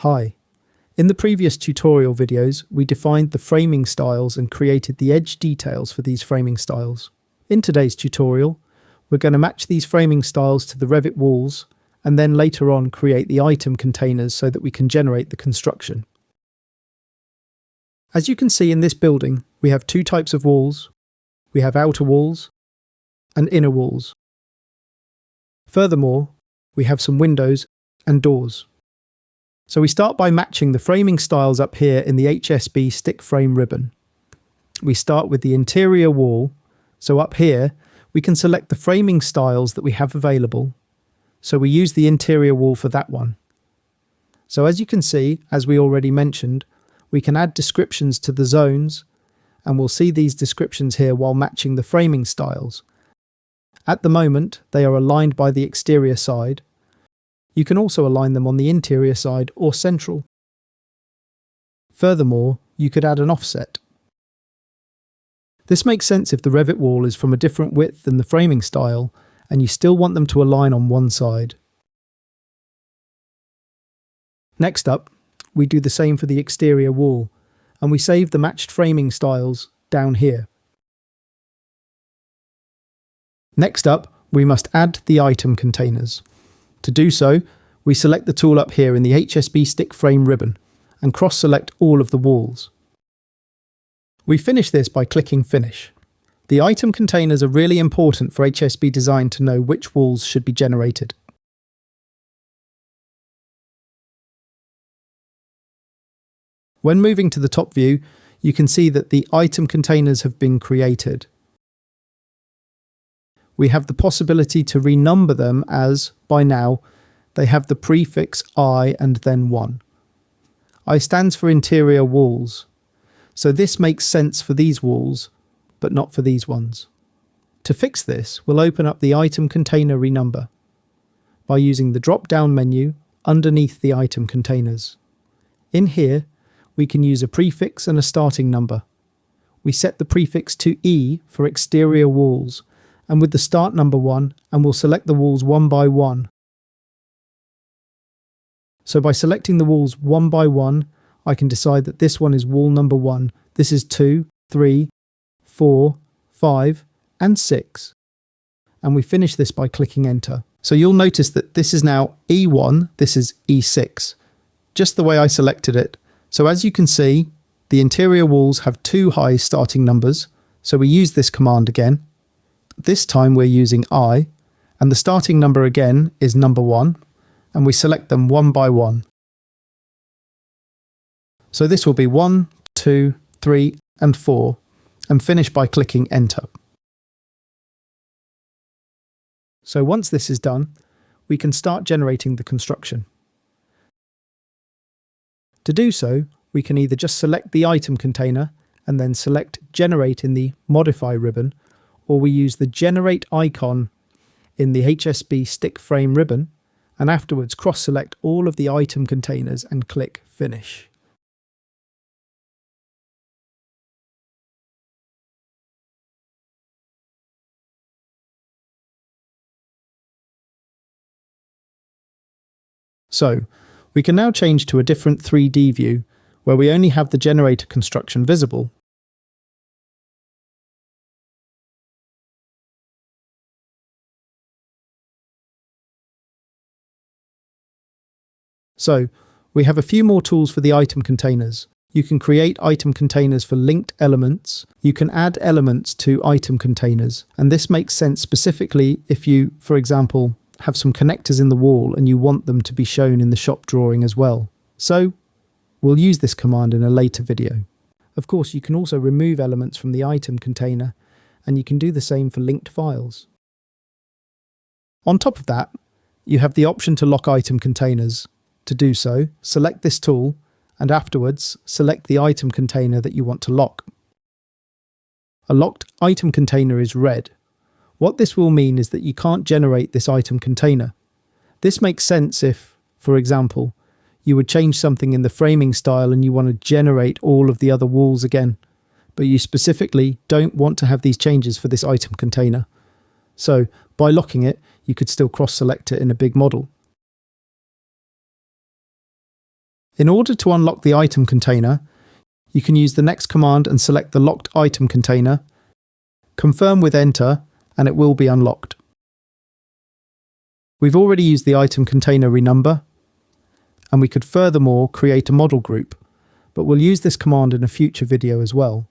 Hi. In the previous tutorial videos, we defined the framing styles and created the edge details for these framing styles. In today's tutorial, we're going to match these framing styles to the Revit walls and then later on create the item containers so that we can generate the construction. As you can see in this building, we have two types of walls. We have outer walls and inner walls. Furthermore, we have some windows and doors. So we start by matching the framing styles up here in the hsbStickFrame ribbon. We start with the interior wall, so up here we can select the framing styles that we have available. So we use the interior wall for that one. So as you can see, as we already mentioned, we can add descriptions to the zones, and we'll see these descriptions here while matching the framing styles. At the moment, they are aligned by the exterior side. You can also align them on the interior side or central. Furthermore, you could add an offset. This makes sense if the Revit wall is from a different width than the framing style and you still want them to align on one side. Next up, we do the same for the exterior wall, and we save the matched framing styles down here. Next up, we must add the item containers. To do so, we select the tool up here in the hsbStickFrame ribbon and cross-select all of the walls. We finish this by clicking Finish. The item containers are really important for hsbDesign to know which walls should be generated. When moving to the top view, you can see that the item containers have been created. We have the possibility to renumber them as, by now, they have the prefix I and then 1. I stands for interior walls, so this makes sense for these walls, but not for these ones. To fix this, we'll open up the item container renumber by using the drop-down menu underneath the item containers. In here, we can use a prefix and a starting number. We set the prefix to E for exterior walls, and with the start number 1, and we'll select the walls one by one. So by selecting the walls one by one, I can decide that this one is wall number 1, this is 2, 3, 4, 5, and 6. And we finish this by clicking Enter. So you'll notice that this is now E1, this is E6, just the way I selected it. So as you can see, the interior walls have two high starting numbers, so we use this command again. This time we're using I, and the starting number again is number 1, and we select them one by one. So this will be 1, 2, 3, and 4, and finish by clicking Enter. So once this is done, we can start generating the construction. To do so, we can either just select the item container and then select Generate in the Modify ribbon, or we use the Generate icon in the hsbStickFrame ribbon, and afterwards cross-select all of the item containers and click Finish. So, we can now change to a different 3D view, where we only have the generator construction visible. So, we have a few more tools for the item containers. You can create item containers for linked elements. You can add elements to item containers. And this makes sense specifically if you, for example, have some connectors in the wall and you want them to be shown in the shop drawing as well. So, we'll use this command in a later video. Of course, you can also remove elements from the item container, and you can do the same for linked files. On top of that, you have the option to lock item containers. To do so, select this tool, and afterwards, select the item container that you want to lock. A locked item container is red. What this will mean is that you can't generate this item container. This makes sense if, for example, you would change something in the framing style and you want to generate all of the other walls again, but you specifically don't want to have these changes for this item container. So, by locking it, you could still cross-select it in a big model. In order to unlock the item container, you can use the next command and select the locked item container, confirm with enter, and it will be unlocked. We've already used the item container renumber, and we could furthermore create a model group, but we'll use this command in a future video as well.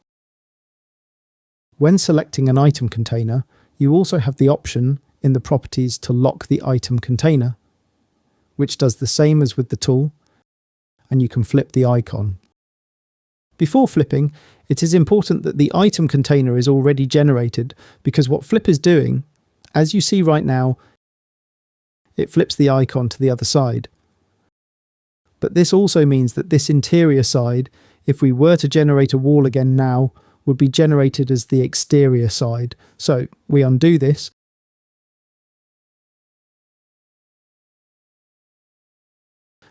When selecting an item container, you also have the option in the properties to lock the item container, which does the same as with the tool, and you can flip the icon. Before flipping, it is important that the item container is already generated, because what flip is doing, as you see right now, it flips the icon to the other side. But this also means that this interior side, if we were to generate a wall again now, would be generated as the exterior side. So we undo this.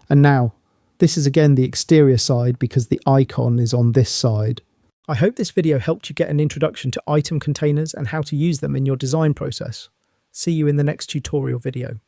And now, this is again the exterior side because the icon is on this side. I hope this video helped you get an introduction to item containers and how to use them in your design process. See you in the next tutorial video.